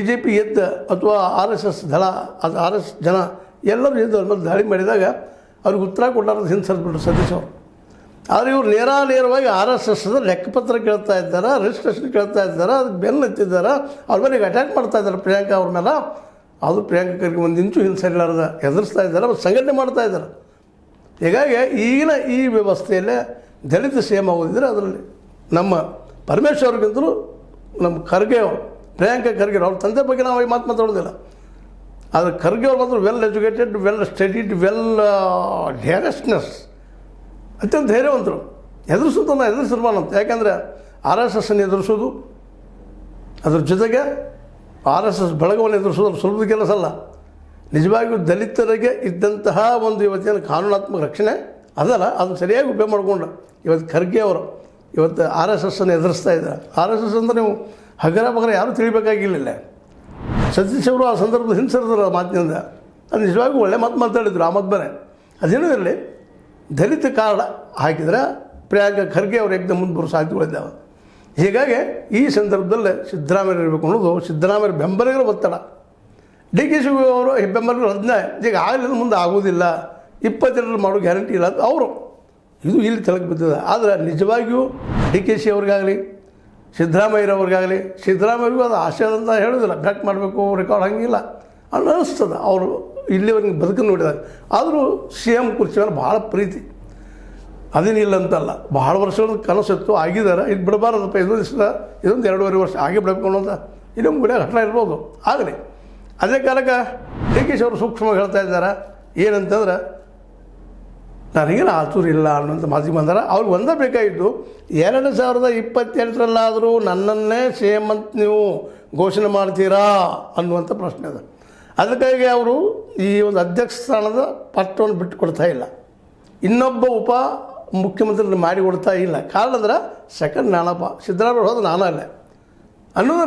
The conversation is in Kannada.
ಜೆ ಪಿ ಎದ್ದ ಅಥವಾ ಆರ್ ಎಸ್ ಎಸ್ ದಳ ಅದು ಆರ್ ಎಸ್ ಜನ ಎಲ್ಲರೂ ಎದ್ದು ಅವ್ರ ಮೇಲೆ ದಾಳಿ ಮಾಡಿದಾಗ ಅವ್ರಿಗೆ ಉತ್ತರ ಕೊಟ್ಟಾರ ಹಿಂದೆ ಸರಿಸ್ಬಿಟ್ರು ಸತೀಶ್ ಅವರು. ಆದರೆ ಇವರು ನೇರವಾಗಿ ಆರ್ ಎಸ್ ಎಸ್ ಲೆಕ್ಕಪತ್ರ ಕೇಳ್ತಾ ಇದ್ದಾರೆ, ರಿಜಿಸ್ಟ್ರೇಷನ್ ಕೇಳ್ತಾ ಇದ್ದಾರೆ, ಅದಕ್ಕೆ ಬೆನ್ನು ಹತ್ತಿದ್ದಾರೆ, ಅವ್ರ ಮೇಲೆ ಅಟ್ಯಾಕ್ ಮಾಡ್ತಾ ಇದ್ದಾರೆ ಪ್ರಿಯಾಂಕಾ ಅವ್ರ ಮೇಲೆ. ಅದು ಪ್ರಿಯಾಂಕಾ ಖರ್ಗೆ ಒಂದು ಇಂಚು ಹಿಂದೆ ಸರಿಲಾರದ ಎದುರಿಸ್ತಾ ಇದ್ದಾರೆ, ಮತ್ತು ಸಂಘಟನೆ ಮಾಡ್ತಾ ಇದ್ದಾರೆ. ಹೀಗಾಗಿ ಈಗಿನ ಈ ವ್ಯವಸ್ಥೆಯಲ್ಲೇ ದಲಿತ ಸಿ ಎಮ್ ಆಗೋದಿದ್ರೆ ಅದರಲ್ಲಿ ನಮ್ಮ ಪರಮೇಶ್ವರ್ಗಿಂತಲೂ ನಮ್ಮ ಖರ್ಗೆ ಅವರು, ಪ್ರಿಯಾಂಕಾ ಖರ್ಗೆ ಅವ್ರ ತಂದೆ ಬಗ್ಗೆ ನಾವು ಈ ಮಾತಾಡೋದಿಲ್ಲ. ಆದರೆ ಖರ್ಗೆ ಅವ್ರು ಮಾತ್ರ well educated, well studied, well daringness, ಅತ್ಯಂತ ಧೈರ್ಯವಂತರು. ಎದುರಿಸೋದನ್ನು ಎದುರಿಸಿರ್ಬಾರ್ದಂತ. ಯಾಕೆಂದರೆ ಆರ್ ಎಸ್ ಎಸ್ಸನ್ನು ಎದುರಿಸೋದು, ಅದ್ರ ಜೊತೆಗೆ ಆರ್ ಎಸ್ ಎಸ್ ಬಳಗವನ್ನು ಎದುರಿಸೋದು ಸುಲಭದ ಕೆಲಸ ಅಲ್ಲ. ನಿಜವಾಗಿಯೂ ದಲಿತರಿಗೆ ಇದ್ದಂತಹ ಒಂದು ಇವತ್ತಿನ ಕಾನೂನಾತ್ಮಕ ರಕ್ಷಣೆ ಅದಲ್ಲ, ಅದನ್ನು ಸರಿಯಾಗಿ ಉಪಯೋಗ ಮಾಡಿಕೊಂಡು ಇವತ್ತು ಖರ್ಗೆ ಅವರು ಇವತ್ತು ಆರ್ ಎಸ್ ಎಸ್ಸನ್ನು ಎದುರಿಸ್ತಾ ಇದ್ದಾರೆ. ಆರ್ ಎಸ್ ಎಸ್ ಅಂದರೆ ನೀವು ಹಗರ ಬಗರ ಯಾರೂ ತಿಳಿಬೇಕಾಗಿಲ್ಲ. ಸತೀಶ್ ಅವರು ಆ ಸಂದರ್ಭದಲ್ಲಿ ಹಿಂಸರಿದ್ರು ಮಾತಿನಿಂದ. ಅದು ನಿಜವಾಗಿಯೂ ಒಳ್ಳೆ ಮಾತು ಮಾತಾಡಿದ್ರು. ಆ ಮಾತು ಬೇರೆ. ಅದೇನೂ ಇರಲಿ, ದಲಿತ ಕಾರ್ಡ್ ಹಾಕಿದರೆ ಪ್ರಿಯಾಂಕಾ ಖರ್ಗೆ ಅವರು ಏಕದಮ್ ಮುಂದೆ ಬರೋ ಸಾಧ್ಯತೆಗಳಿದ್ದಾವೆ. ಹೀಗಾಗಿ ಈ ಸಂದರ್ಭದಲ್ಲಿ ಸಿದ್ದರಾಮಯ್ಯ ಇರಬೇಕು ಅನ್ನೋದು ಸಿದ್ದರಾಮಯ್ಯ ಬೆಂಬಲಿಗರ ಒತ್ತಡ. ಡಿ ಕೆ ಶಿವಕುಮಾರ್ ಅವರು ಬೆಂಬಲಿಗರು 15 ಈಗ ಆಗಲಿಲ್ಲ, ಮುಂದೆ ಆಗೋದಿಲ್ಲ, 22 ಮಾಡೋ ಗ್ಯಾರಂಟಿ ಇಲ್ಲ ಅಂತ ಅವರು ಇದು ಇಲ್ಲಿ ತೆಳಗೆ ಬಿದ್ದಿದೆ. ಆದರೆ ನಿಜವಾಗಿಯೂ ಡಿ ಕೆ ಶಿ ಅವ್ರಿಗಾಗಲಿ ಸಿದ್ದರಾಮಯ್ಯವ್ರಿಗಾಗಲಿ, ಸಿದ್ದರಾಮಯ್ಯರಿಗೂ ಅದು ಆಶಯ ಅಂತ ಹೇಳೋದಿಲ್ಲ, ಬ್ಯಾಕ್ ಮಾಡಬೇಕು ರೆಕಾರ್ಡ್ ಹಂಗಿಲ್ಲ ಅನ್ನಿಸ್ತದೆ. ಅವರು ಇಲ್ಲಿವರೆಗೆ ಬದುಕನ್ನು ನೋಡಿದಾಗ. ಆದರೂ ಸಿ ಎಮ್ ಕುರ್ಚಿ ಮೇಲೆ ಭಾಳ ಪ್ರೀತಿ, ಅದೇನಿಲ್ಲ ಅಂತಲ್ಲ. ಭಾಳ ವರ್ಷಗಳ ಕನಸಿತ್ತು, ಆಗಿದ್ದಾರೆ. ಇದು ಬಿಡಬಾರದಪ್ಪ, ಇದೊಂದು 2.5 ವರ್ಷ ಆಗಿ ಬಿಡಬೇಕು ಅನ್ನೋದು ಇನ್ನೊಂದು ಗುಡಿಯಾಗ ಹಠ ಇರ್ಬೋದು. ಆಗಲಿ ಅದೇ ಕಾಲಕ್ಕೆ ಡಿ ಕೆ ಶಿ ಅವರು ಸೂಕ್ಷ್ಮವಾಗಿ ಹೇಳ್ತಾ ಇದ್ದಾರೆ ಏನಂತಂದ್ರೆ, ನನಗೇನು ಆತುರ ಇಲ್ಲ ಅನ್ನೋಂಥ ಮಾತಿಗೆ ಬಂದಾರ. ಅವ್ರಿಗೆ ಒಂದೇ ಬೇಕಾಗಿತ್ತು, 2028ರಲ್ಲಾದರೂ ನನ್ನನ್ನೇ ಸಿ ಎಮ್ ಅಂತ ನೀವು ಘೋಷಣೆ ಮಾಡ್ತೀರಾ ಅನ್ನುವಂಥ ಪ್ರಶ್ನೆ ಅದ. ಅದಕ್ಕಾಗಿ ಅವರು ಈ ಒಂದು ಅಧ್ಯಕ್ಷ ಸ್ಥಾನದ ಪಟ್ಟವನ್ನು ಬಿಟ್ಟು ಕೊಡ್ತಾ ಇಲ್ಲ, ಇನ್ನೊಬ್ಬ ಉಪ ಮುಖ್ಯಮಂತ್ರಿ ಮಾಡಿ ಕೊಡ್ತಾ ಇಲ್ಲ. ಕಾರಣ ಅಂದ್ರೆ ಸೆಕೆಂಡ್ ನಾನಪ್ಪ, ಸಿದ್ದರಾಮಯ್ಯ ಹೋದ ನಾನಲ್ಲೇ ಅನ್ನೋದು